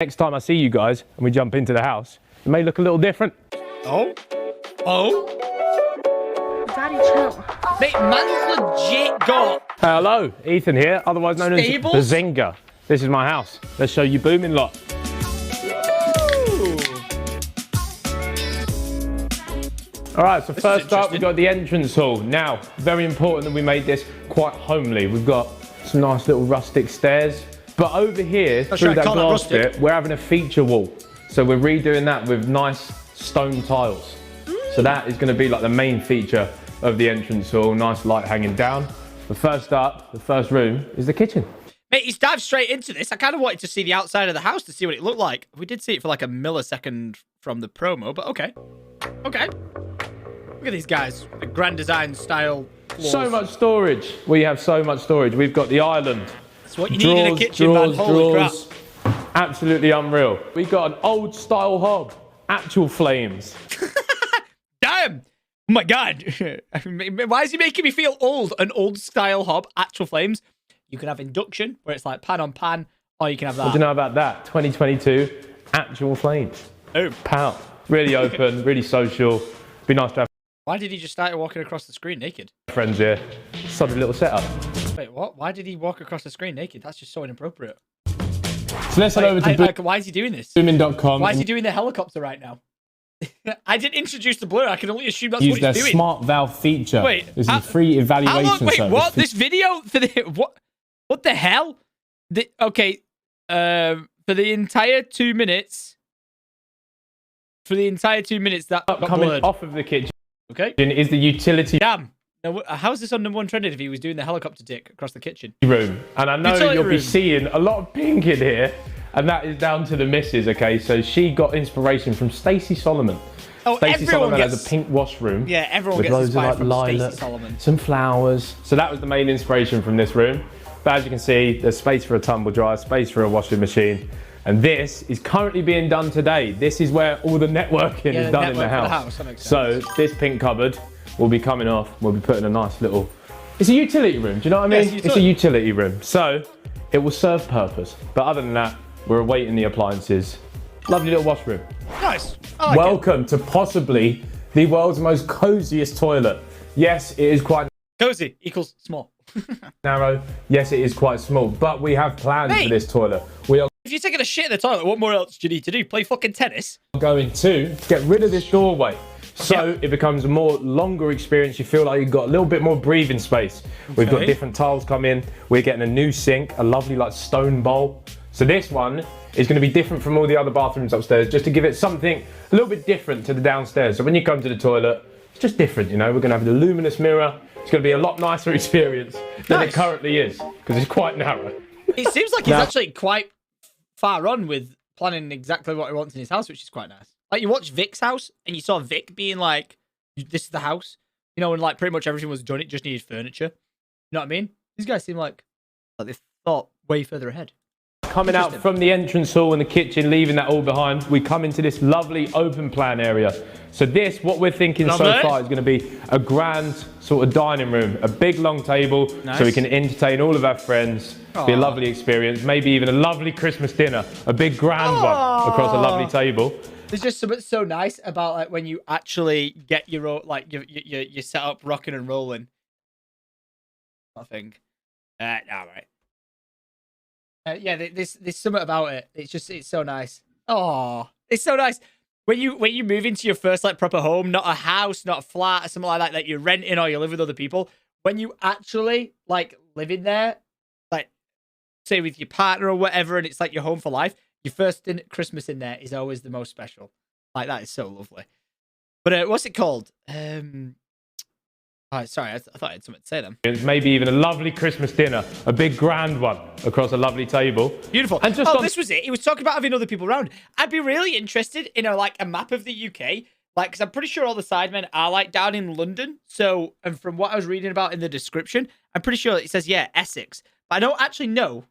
Next time I see you guys and we jump into the house, it may look a little different. Oh? Daddy, chill. Mate, man's legit got... Hello, Ethan here, otherwise known Stables? as Behzinga. This is my house. Let's show you booming lot. All right, so first up, we've got the entrance hall. Now, very important that we made this quite homely. We've got some nice little rustic stairs. But over here, through that glass bit, we're having a feature wall. So we're redoing that with nice stone tiles. So that is going to be like the main feature of the entrance hall. Nice light hanging down. But first up, the first room is the kitchen. Mate, he's dived straight into this. I kind of wanted to see the outside of the house to see what it looked like. We did see it for like a millisecond from the promo, but okay. Okay. Look at these guys. The grand design style floors. So much storage. We have so much storage. We've got the island. That's what you need in a kitchen, man. Holy crap. Absolutely unreal. We've got an old style hob. Actual flames. Damn. Oh my God. Why is he making me feel old? An old style hob, actual flames. You can have induction, where it's like pan on pan, or you can have that. What do you know about that? 2022, actual flames. Oh. Pow. Really open, really social. Be nice to have Why did he just start walking across the screen naked? friends here. Such a little setup. Wait, what? Why did he walk across the screen naked? That's just so inappropriate. So let's head over to why is he doing this? booming.com. Why is he doing the helicopter right now? I didn't introduce the blur. I can only assume that's Use what their he's doing. smart valve feature. Wait, this is a free evaluation wait, service. what? This video for the what? What the hell? Okay, for the entire 2 minutes. For the entire 2 minutes, that got coming blurred. off of the kitchen. Okay. Is the utility Damn. Now, how is this on #1 trending if he was doing the helicopter dick across the kitchen? room. And I know Utility you'll be room. seeing a lot of pink in here. And that is down to the missus, okay? So she got inspiration from Stacey Solomon. Oh, Stacey everyone Solomon gets... has a pink washroom. Yeah, everyone with gets loads of inspired like from lilac, Stacey Solomon. some flowers. So that was the main inspiration from this room. But as you can see, there's space for a tumble dryer, space for a washing machine. And this is currently being done today. This is where all the networking is done in the house. That makes So sense. this pink cupboard will be coming off. We'll be putting a nice little... It's a utility room, do you know what I mean? Yes, It's a utility room. So it will serve purpose. But other than that, we're awaiting the appliances. Lovely little washroom. Nice. I like it. Welcome to possibly the world's most coziest toilet. Yes, it is quite Cozy equals small. narrow. Yes, it is quite small. But we have plans for this toilet. We are If you're taking a shit in the toilet, what more else do you need to do? Play fucking tennis? going to get rid of this doorway. So it becomes a more longer experience. You feel like you've got a little bit more breathing space. We've got different tiles come in. We're getting a new sink, a lovely like stone bowl. So this one is going to be different from all the other bathrooms upstairs, just to give it something a little bit different to the downstairs. So when you come to the toilet, it's just different, you know. We're going to have the luminous mirror. It's going to be a lot nicer experience than it currently is, because it's quite narrow. It seems like he's actually quite far on with planning exactly what he wants in his house, which is quite nice. Like, you watch Vic's house, and you saw Vic being like, this is the house. You know, and like pretty much everything was done. It just needed furniture. You know what I mean? These guys seem like they've thought way further ahead. Coming out from the entrance hall and the kitchen, leaving that all behind, we come into this lovely open plan area. So this, what we're thinking so far, is going to be a grand sort of dining room, a big long table, so we can entertain all of our friends. Be a lovely experience, maybe even a lovely Christmas dinner, a big grand one across a lovely table. There's just something so nice about like when you actually get your own, like your setup rocking and rolling. I think. All right. Yeah, there's something about it. It's so nice. Oh, it's so nice when you move into your first like proper home, not a house, not a flat, or something like that you're renting or you live with other people. When you actually like live in there, like say with your partner or whatever, and it's like your home for life. Your first Christmas in there is always the most special. Like, that is so lovely. But what's it called? Oh, sorry, I thought I had something to say then. Maybe even a lovely Christmas dinner, a big grand one across a lovely table. Beautiful. And just this was it. He was talking about having other people around. I'd be really interested in a map of the UK. Like, because I'm pretty sure all the sidemen are like down in London. So, and from what I was reading about in the description, I'm pretty sure it says, yeah, Essex. But I don't actually know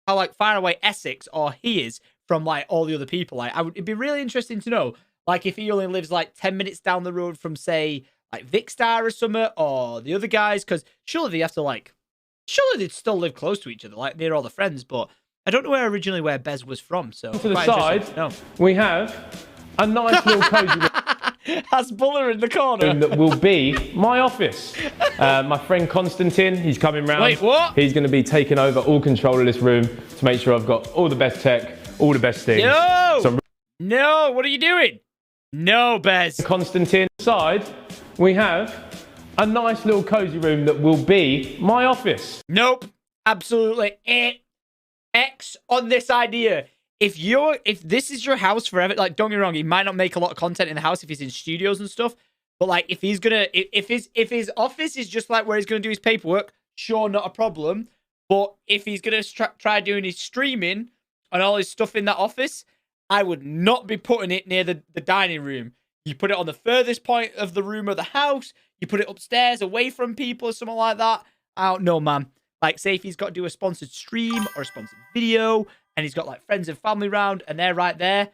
how like far away Essex or he is from like all the other people. Like, it'd be really interesting to know, like, if he only lives like 10 minutes down the road from, say, like Vicstar or something, or the other guys, because surely they have to like, surely they'd still live close to each other, like near all the friends. But I don't know where Bez was from. So to the side, we have a nice little cozy room. That's Buller in the corner. That will be my office. My friend Konstantin, he's coming round. Wait, what? He's going to be taking over all control of this room to make sure I've got all the best tech, all the best things. No! No, what are you doing? No, Bez. Konstantin, side, we have a nice little cozy room that will be my office. Nope. Absolutely. X on this idea. If this is your house forever, like, don't get me wrong, he might not make a lot of content in the house if he's in studios and stuff, but like if he's gonna if his office is just like where he's gonna do his paperwork, sure, not a problem. But if he's gonna try doing his streaming and all his stuff in that office, I would not be putting it near the dining room. You put it on the furthest point of the room of the house. You put it upstairs away from people or something like that. I don't know, man. Like, say if he's got to do a sponsored stream or a sponsored video and he's got like friends and family round and they're right there,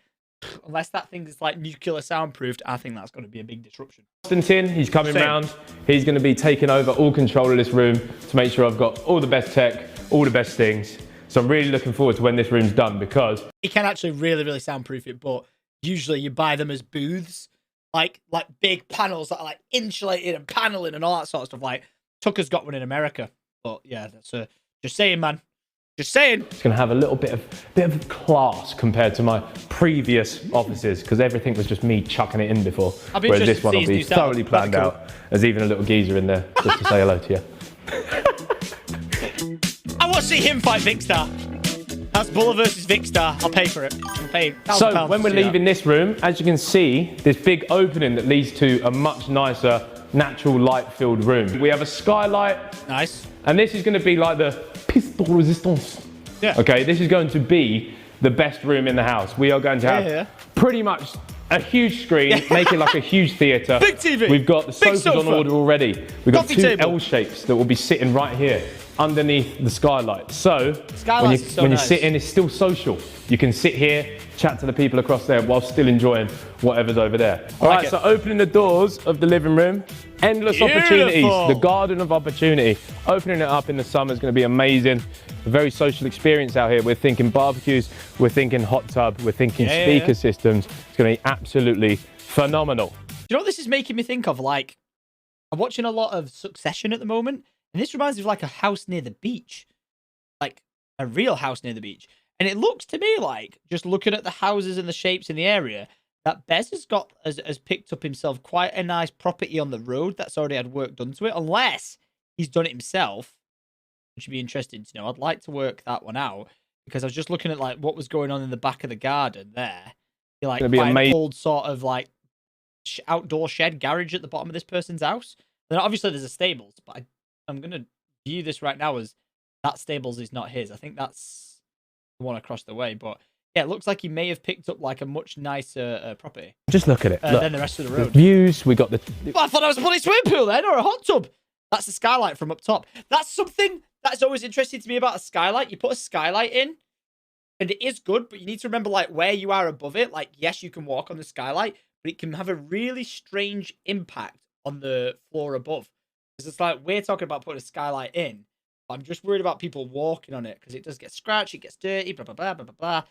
unless that thing is like nuclear soundproofed, I think that's going to be a big disruption. Konstantin, he's coming round. He's going to be taking over all control of this room to make sure I've got all the best tech, all the best things. So I'm really looking forward to when this room's done, because he can actually really soundproof it, but usually you buy them as booths, like big panels that are like insulated and paneling and all that sort of stuff. Like Tucker's got one in America, but yeah, that's just saying, man. Just saying. It's going to have a little bit of class compared to my previous offices, because everything was just me chucking it in before. Whereas this one will be thoroughly planned out. There's even a little geezer in there just to say hello to you. I want to see him fight Vicstar. That's Buller versus Vicstar. I'll pay for it. I'll pay £1,000. So when we're leaving this room, as you can see, this big opening that leads to a much nicer, natural light-filled room. We have a skylight. Nice. And this is going to be like the piste de resistance. Yeah. Okay, this is going to be the best room in the house. We are going to have pretty much a huge screen, make it like a huge theatre. Big TV. We've got the sofas on order already. We've got two table. L shapes that will be sitting right here underneath the skylight. So when you sit in, it's still social. You can sit here, chat to the people across there while still enjoying whatever's over there. All right, so opening the doors of the living room, endless opportunities, the garden of opportunity. Opening it up in the summer is going to be amazing. A very social experience out here. We're thinking barbecues, we're thinking hot tub, we're thinking speaker systems. It's going to be absolutely phenomenal. Do you know what this is making me think of? Like, I'm watching a lot of Succession at the moment, and this reminds me of like a house near the beach, like a real house near the beach. And it looks to me like, just looking at the houses and the shapes in the area, that Bez has picked up himself quite a nice property on the road that's already had work done to it, unless he's done it himself, which would be interesting to know. I'd like to work that one out, because I was just looking at like what was going on in the back of the garden there. You're like quite an old sort of like outdoor shed garage at the bottom of this person's house. Then obviously there's a stables, but I'm going to view this right now as that stables is not his. I think that's the one across the way, but yeah, it looks like he may have picked up like a much nicer property. Just look at it. Look, than the rest of the road. The views, we got the... Well, I thought that was a bloody swimming pool then, or a hot tub. That's the skylight from up top. That's something that's always interesting to me about a skylight. You put a skylight in, and it is good, but you need to remember like where you are above it. Like, yes, you can walk on the skylight, but it can have a really strange impact on the floor above. Because it's like, we're talking about putting a skylight in, but I'm just worried about people walking on it, because it does get scratched, it gets dirty, blah, blah, blah, blah, blah, blah.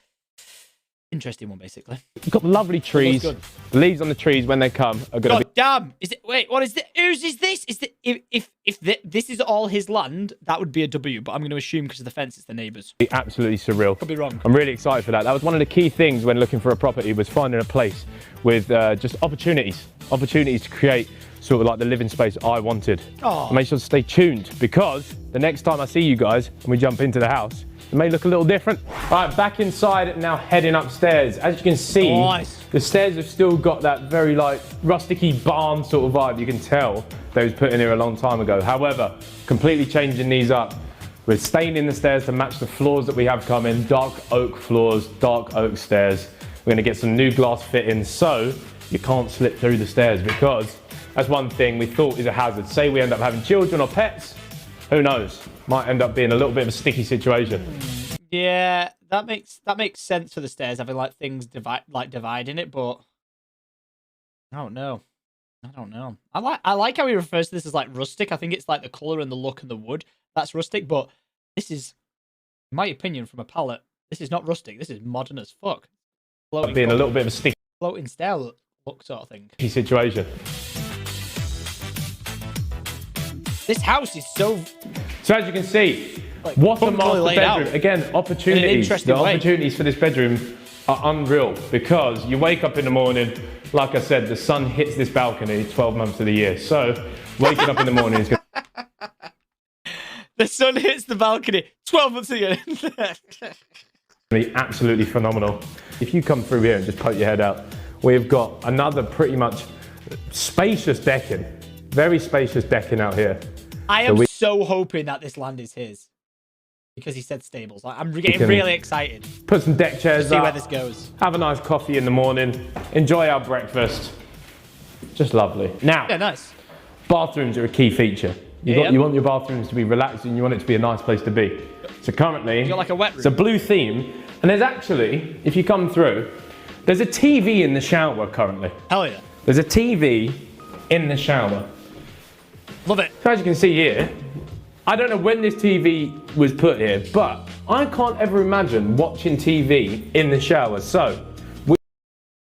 Interesting one, basically. You've got lovely trees. The leaves on the trees, when they come, are going to be... damn! Is it? Wait, what is it? Whose is this? Is it, if this is all his land, that would be a W, but I'm going to assume because of the fence, it's the neighbours. Absolutely surreal. Could be wrong. I'm really excited for that. That was one of the key things when looking for a property, was finding a place with just opportunities to create sort of like the living space I wanted. And make sure to stay tuned, because the next time I see you guys and we jump into the house, it may look a little different. All right, back inside, now heading upstairs. As you can see, the stairs have still got that very like rusticy barn sort of vibe. You can tell they was put in here a long time ago. However, completely changing these up. We're staining the stairs to match the floors that we have coming. Dark oak floors, dark oak stairs. We're gonna get some new glass fittings so you can't slip through the stairs, because that's one thing we thought is a hazard. Say we end up having children or pets, who knows? Might end up being a little bit of a sticky situation. Yeah, that makes sense for the stairs, having like things dividing it, but I don't know. I like how he refers to this as like rustic. I think it's like the colour and the look and the wood. That's rustic, but this is, in my opinion, from a palette This is not rustic. This is modern as fuck. Being a little bit of a sticky floating stair look sort of thing. Situation. This house is so. So as you can see, like, what a master bedroom. Out. Again, opportunities. The opportunities for this bedroom are unreal because you wake up in the morning. Like I said, the sun hits this balcony 12 months of the year. So waking up in the morning is going the sun hits the balcony 12 months a year. to be absolutely phenomenal. If you come through here and just poke your head out, we've got another pretty much spacious decking. Very spacious decking out here. I am so hoping that this land is his. Because he said stables. Like, I'm getting really excited. Put some deck chairs up. See where this goes. Have a nice coffee in the morning. Enjoy our breakfast. Just lovely. Now, yeah, nice. Bathrooms are a key feature. You want your bathrooms to be relaxing. You want it to be a nice place to be. So currently, you got like a wet room. It's a blue theme. And there's actually, if you come through, there's a TV in the shower currently. Hell yeah. There's a TV in the shower. Love it. So as you can see here, I don't know when this TV was put here, but I can't ever imagine watching TV in the shower. So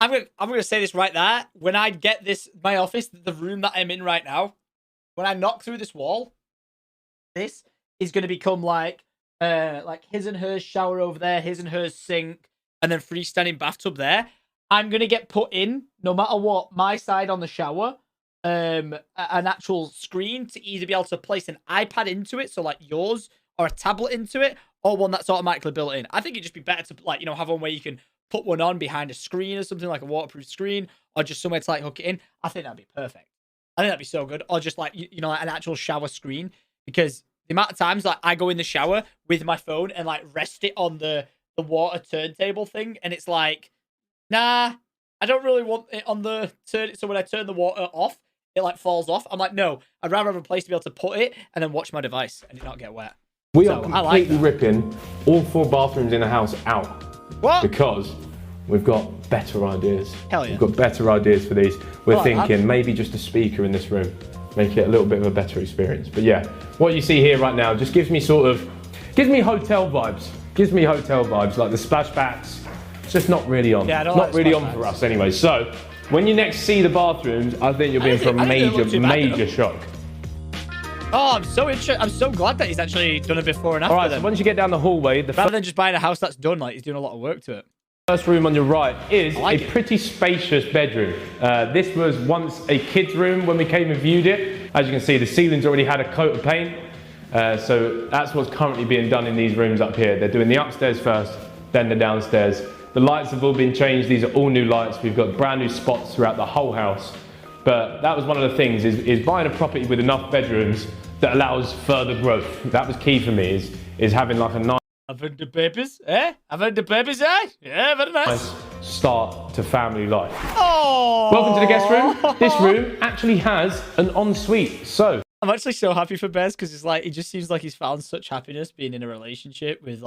I'm gonna say this right there. When I get my office, the room that I'm in right now, when I knock through this wall, this is gonna become like his and hers shower over there, his and hers sink, and then freestanding bathtub there. I'm gonna get put in, no matter what, my side on the shower. An actual screen to either be able to place an iPad into it, so like yours, or a tablet into it, or one that's automatically built in. I think it'd just be better to have one where you can put one on behind a screen or something, like a waterproof screen, or just somewhere to hook it in. I think that'd be perfect. I think that'd be so good. Or just like an actual shower screen, because the amount of times I go in the shower with my phone and rest it on the water turntable thing, and it's like, nah, I don't really want it on the turn. So when I turn the water off, it falls off. I'm like, no, I'd rather have a place to be able to put it and then watch my device and it not get wet. We are completely ripping all 4 bathrooms in the house out. What? Because we've got better ideas. Hell yeah. We've got better ideas for these. We're thinking maybe just a speaker in this room, make it a little bit of a better experience. But yeah, what you see here right now just gives me hotel vibes. Gives me hotel vibes, like the splashbacks. It's just not really on. Yeah, I don't not really on for us anyway. So when you next see the bathrooms, I think you'll be in for a major shock. Oh, I'm so interested. I'm so glad that he's actually done it before and after. All right, so once you get down the hallway, rather than just buying a house that's done, he's doing a lot of work to it. First room on your right is a pretty spacious bedroom. This was once a kid's room when we came and viewed it. As you can see, the ceiling's already had a coat of paint. So that's what's currently being done in these rooms up here. They're doing the upstairs first, then the downstairs. The lights have all been changed. These are all new lights. We've got brand new spots throughout the whole house. But that was one of the things, is buying a property with enough bedrooms that allows further growth. That was key for me, is having a nice... I've heard the papers, eh? I've heard the papers, eh? Yeah, very nice. Start to family life. Oh! Welcome to the guest room. This room actually has an ensuite, so... I'm actually so happy for Bez, because it's he just seems like he's found such happiness being in a relationship with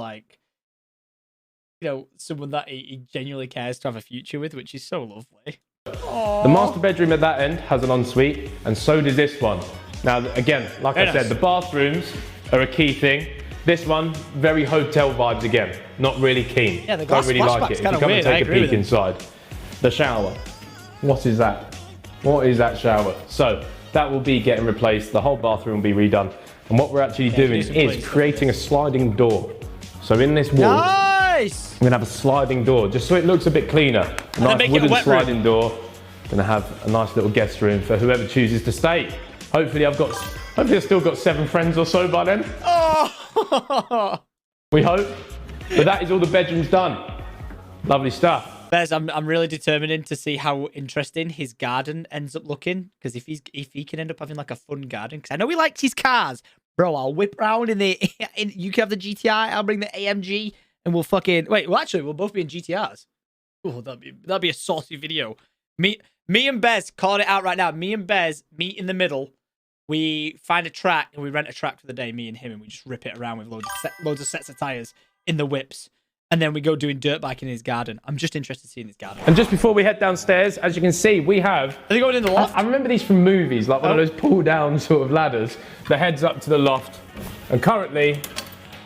someone that he genuinely cares to have a future with, which is so lovely. Aww. The master bedroom at that end has an ensuite, and so does this one. Now, again, like I said, the bathrooms are a key thing. This one, very hotel vibes again. Not really keen. Yeah, the glass don't really like it. If you come and take a peek inside. The shower. What is that? What is that shower? So, that will be getting replaced. The whole bathroom will be redone. And what we're actually doing is creating a sliding door. So in this wall, nice! we're gonna have a sliding door, just so it looks a bit cleaner. A nice wooden sliding door. Gonna have a nice little guest room for whoever chooses to stay. Hopefully I've still got 7 friends or so by then. Oh! We hope. But that is all the bedrooms done. Lovely stuff. Bez, I'm really determined to see how interesting his garden ends up looking. Because if he can end up having a fun garden, because I know he likes his cars. Bro, I'll whip round you can have the GTI, I'll bring the AMG, and we'll we'll both be in GTRs. Oh, that'd be a saucy video. Me and Bez, calling it out right now. Me and Bez meet in the middle. We find a track and we rent a track for the day, me and him, and we just rip it around with loads of sets of tires in the whips. And then we go doing dirt biking in his garden. I'm just interested to see in his garden. And just before we head downstairs, as you can see, we have... Are they going in the loft? I remember these from movies, like one of those pull-down sort of ladders that heads up to the loft. And currently,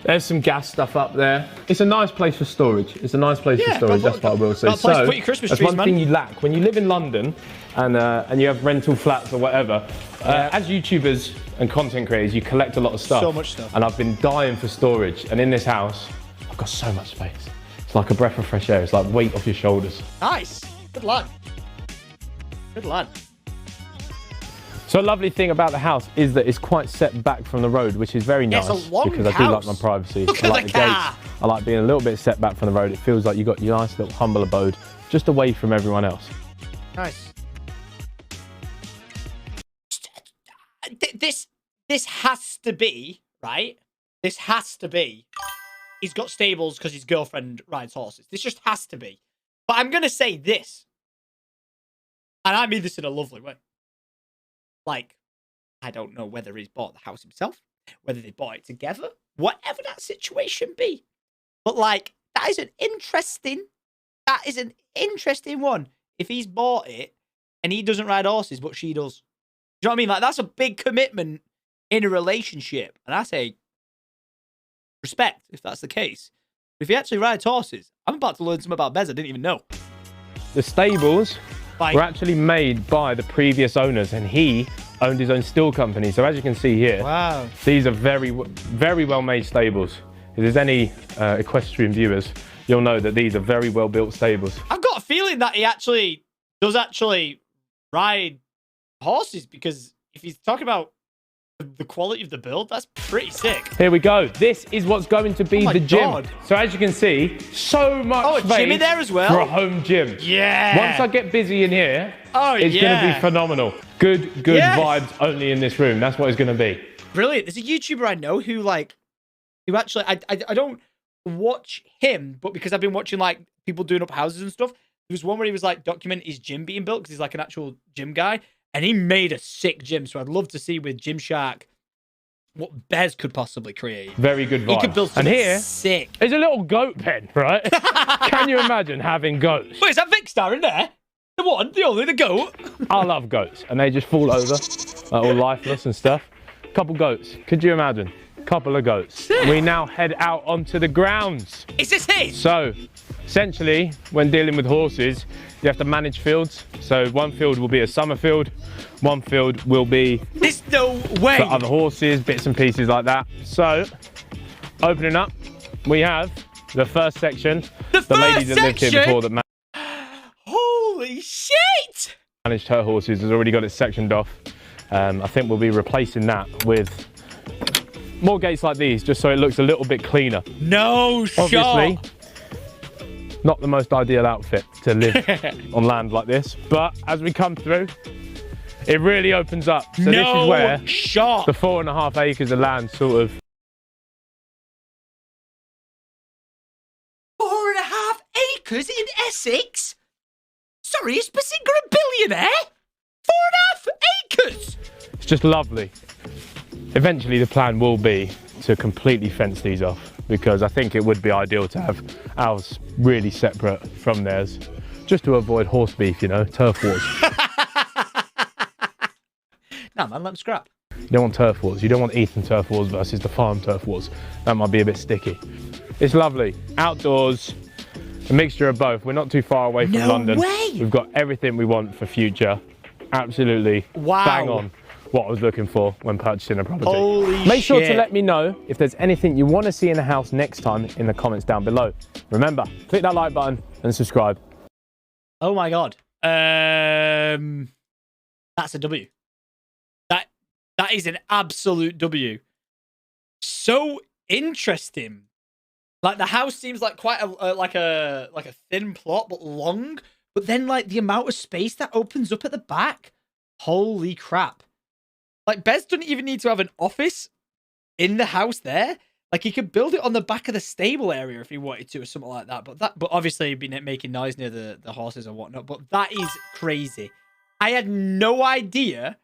There's some gas stuff up there. It's a nice place for storage. It's a nice place for storage, that's what I will say. So, put your Christmas that's trees, one man. thing you lack. When you live in London and you have rental flats or whatever, as YouTubers and content creators, you collect a lot of stuff. So much stuff. And I've been dying for storage. And in this house, I've got so much space. It's like a breath of fresh air. It's like weight off your shoulders. Nice. Good lad. Good lad. So a lovely thing about the house is that it's quite set back from the road, which is very nice. It's a long because I do like my privacy. Look I at like the the car. gates. I like being a little bit set back from the road. It feels like you've got your nice little humble abode just away from everyone else. Nice. This has to be, right? This has to be. He's got stables because his girlfriend rides horses. This just has to be. But I'm going to say this. And I mean this in a lovely way. Like, I don't know whether he's bought the house himself, whether they bought it together, whatever that situation be. But like, that is an interesting one. If he's bought it and he doesn't ride horses, but she does. Do you know what I mean? Like, that's a big commitment in a relationship. And I say, respect if that's the case. But if he actually rides horses, I'm about to learn something about Bez I didn't even know. The stables were actually made by the previous owners, and he owned his own steel company. So as you can see here, wow, these are very, very well made stables. If there's any equestrian viewers, you'll know that these are very well built stables. I've got a feeling that he does ride horses, because if he's talking about the quality of the build, that's pretty sick. Here we go. This is what's going to be the gym. God. So as you can see, so much space gym in there as well for a home gym. Yeah. Once I get busy in here, it's going to be phenomenal. Good vibes only in this room. That's what it's going to be. Brilliant. There's a YouTuber I know who actually, I don't watch him, but because I've been watching like people doing up houses and stuff, there was one where he was like documenting his gym being built because he's like an actual gym guy. And he made a sick gym, so I'd love to see with Gymshark what Bez could possibly create. Very good vibe. He could build something sick. There's a little goat pen, right? Can you imagine having goats? Wait, is that Vicstar in there? The one, the only, the goat? I love goats, and they just fall over, all lifeless and stuff. Couple goats. Could you imagine? Couple of goats. Sick. We now head out onto the grounds. Is this his? So, essentially, when dealing with horses, you have to manage fields. So one field will be a summer field, one field will be There's no way. for other horses, bits and pieces like that. So, opening up, we have the first section. The lady that lived here before that Holy shit! managed her horses has already got it sectioned off. I think we'll be replacing that with more gates like these, just so it looks a little bit cleaner. No shot. Obviously, not the most ideal outfit to live on land like this, but as we come through, it really opens up. So this is where the 4.5 acres of land sort of... 4.5 acres in Essex? Sorry, is Behzinga a billionaire? 4.5 acres! It's just lovely. Eventually the plan will be to completely fence these off, because I think it would be ideal to have ours really separate from theirs, just to avoid horse beef, you know, turf wars. Nah, man, let them scrap. You don't want turf wars. You don't want Ethan turf wars versus the farm turf wars. That might be a bit sticky. It's lovely. Outdoors, a mixture of both. We're not too far away from London. Way. We've got everything we want for future. Absolutely bang on what I was looking for when purchasing a property. Holy Make sure shit. to let me know if there's anything you want to see in the house next time in the comments down below. Remember, click that like button and subscribe. Oh my god. That's a W. That is an absolute W. So interesting. Like, the house seems like quite a thin plot, but long. But then, like, the amount of space that opens up at the back. Holy crap. Like, Bez doesn't even need to have an office in the house there. Like, he could build it on the back of the stable area if he wanted to, or something like that. But obviously he'd be making noise near the horses and whatnot. But that is crazy. I had no idea.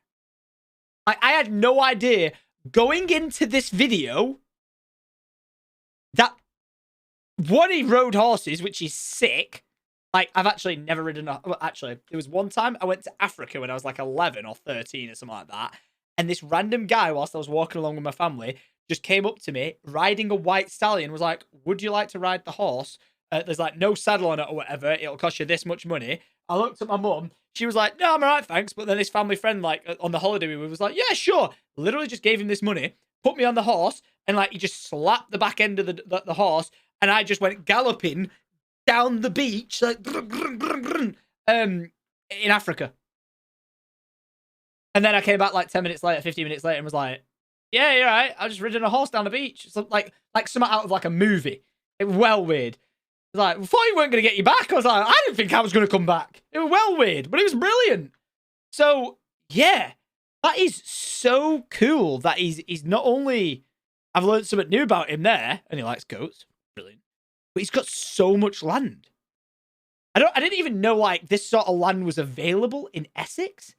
I had no idea going into this video that one, he rode horses, which is sick. Like, I've actually never ridden well, actually, there was one time I went to Africa when I was like 11 or 13 or something like that. And this random guy, whilst I was walking along with my family, just came up to me riding a white stallion, was like, would you like to ride the horse? There's like no saddle on it or whatever. It'll cost you this much money. I looked at my mum. She was like, no, I'm all right, thanks. But then this family friend, like on the holiday we were, was like, yeah, sure. Literally just gave him this money, put me on the horse, and like he just slapped the back end of the horse, and I just went galloping down the beach, like in Africa. And then I came back like 10 minutes later, 15 minutes later, and was like, yeah, you're right. I just ridden a horse down the beach. So, like something out of like a movie. It was well weird. It was like, we thought you weren't going to get you back. I was like, I didn't think I was going to come back. It was well weird, but it was brilliant. So, yeah, that is so cool that he's not only, I've learned something new about him there, and he likes goats. Brilliant. But he's got so much land. I didn't even know like this sort of land was available in Essex.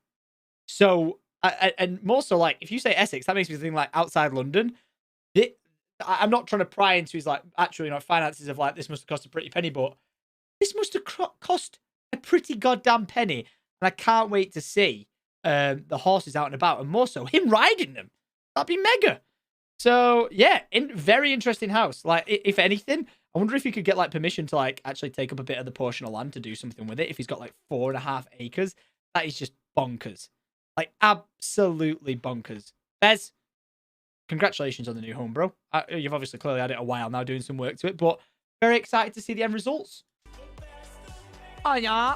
So, and more so, like, if you say Essex, that makes me think, like, outside London. I'm not trying to pry into his, like, actual, finances of, like, this must have cost a pretty penny, but this must have cost a pretty goddamn penny. And I can't wait to see the horses out and about, and more so, him riding them. That'd be mega. So, yeah, very interesting house. Like, if anything, I wonder if he could get, like, permission to, like, actually take up a bit of the portion of land to do something with it. If he's got, like, 4.5 acres, that is just bonkers. Like, absolutely bonkers. Bez, congratulations on the new home, bro. You've obviously clearly had it a while now doing some work to it, but very excited to see the end results. Oh, yeah.